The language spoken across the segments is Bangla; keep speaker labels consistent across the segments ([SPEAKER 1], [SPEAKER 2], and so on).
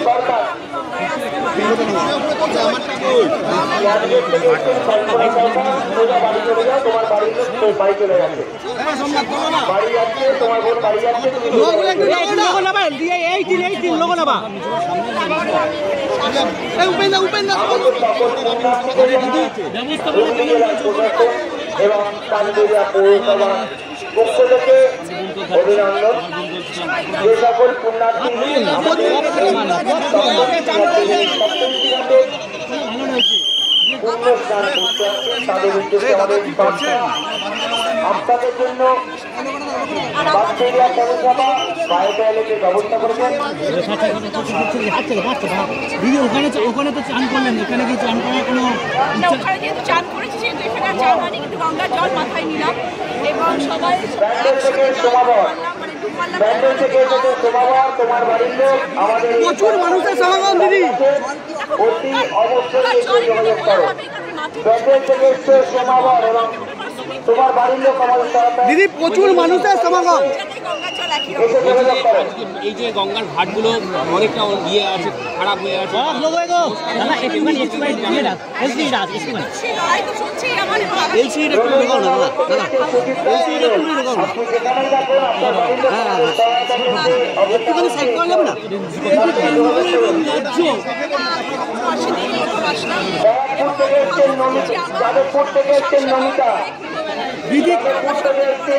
[SPEAKER 1] সরকার বাড়ি চলে যাও, তোমার বাড়ি চলে যাচ্ছে, বাড়ি যাচ্ছে, তোমার বোন বাড়ি যাচ্ছে, এবং কানপুরিয়া পৌরসভার পক্ষ থেকে অভিনন্দন। যে সকল পুণ্যার্থী পুণ্যস্নান করতে আসছেন তাদের উদ্দেশ্যে আমাদের আপনাদের জন্য বাক্টেরিয়া পৌরসভা বায়োটয়লেটের ব্যবস্থা করেছেন।
[SPEAKER 2] ওখানে তো চান করলেন, এখানে কি চান করার কোনো ওখানে যেহেতু চান করেছি সেহেতু এখানে চান মানে কিন্তু গঙ্গার জল মাথায় নিলাম এবং সবাই
[SPEAKER 1] ব্যান্ডেল থেকে সমাবর, ব্যান্ডেল থেকে এসেছে সমাবর, তোমার বাড়ির লোক আমাদের
[SPEAKER 2] প্রচুর মানুষের সমাগম দিদি
[SPEAKER 1] অতি অবশ্যই যোগাযোগ করো। ব্যান্ডেল থেকে এসছে সমাবর এবং তোমার বাড়ির লোক আমাদের
[SPEAKER 2] দিদি প্রচুর মানুষের সমাগম।
[SPEAKER 3] এই যে গঙ্গার ঘাটগুলো অনেকটা ইয়ে আছে, খারাপ হয়ে আছে,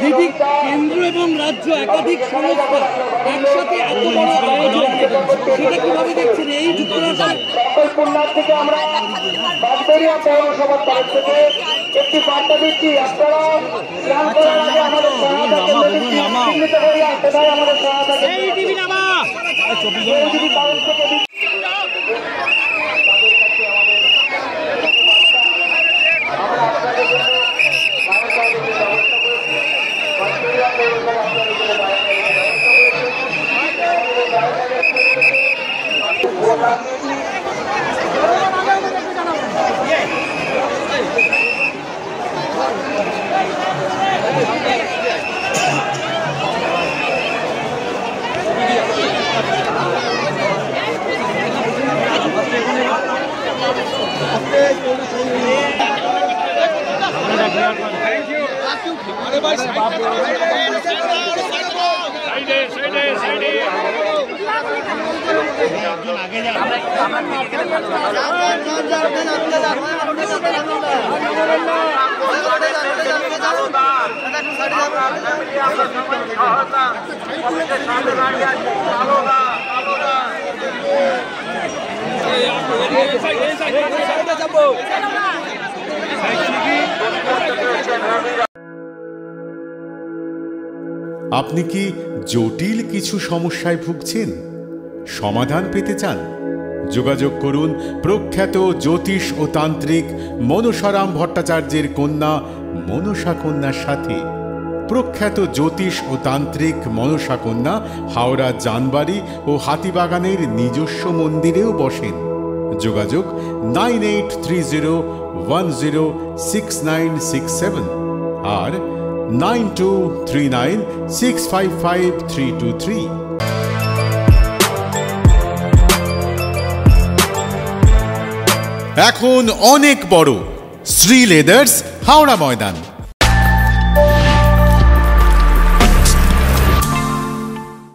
[SPEAKER 2] দিদি কেন্দ্র এবং রাজ্য একাধিক সংস্থা একসাথে এত বড় আয়োজন, সেটা কিভাবে দেখছেন এই যুক্তরাষ্ট্র?
[SPEAKER 1] সকল পুণ্যার্থীকে আমরা বাগবেড়িয়া পৌরসভার তরফ থেকে একটি বার্তা দিচ্ছি, আপনারা স্নান করার আগে আমাদের সহায়তা চিহ্নিত হয়ে সেটাই আমাদের সহায়তা
[SPEAKER 4] আপনি কি জটিল কিছু সমস্যায় ভুগছেন, সমাধান পেতে চান? যোগাযোগ করুন প্রখ্যাত জ্যোতিষ ও তান্ত্রিক মনসারাম ভট্টাচার্যের কন্যা মনসা কন্যার সাথে। প্রখ্যাত জ্যোতিষ ও তান্ত্রিক মনসা কন্যা হাওড়া জানবাড়ি ও হাতিবাগানের নিজস্ব মন্দিরেও বসেন। যোগাযোগ 9830106967 আর 9239655323। এখন অনেক বড় শ্রী লেদার্স হাওড়া ময়দান।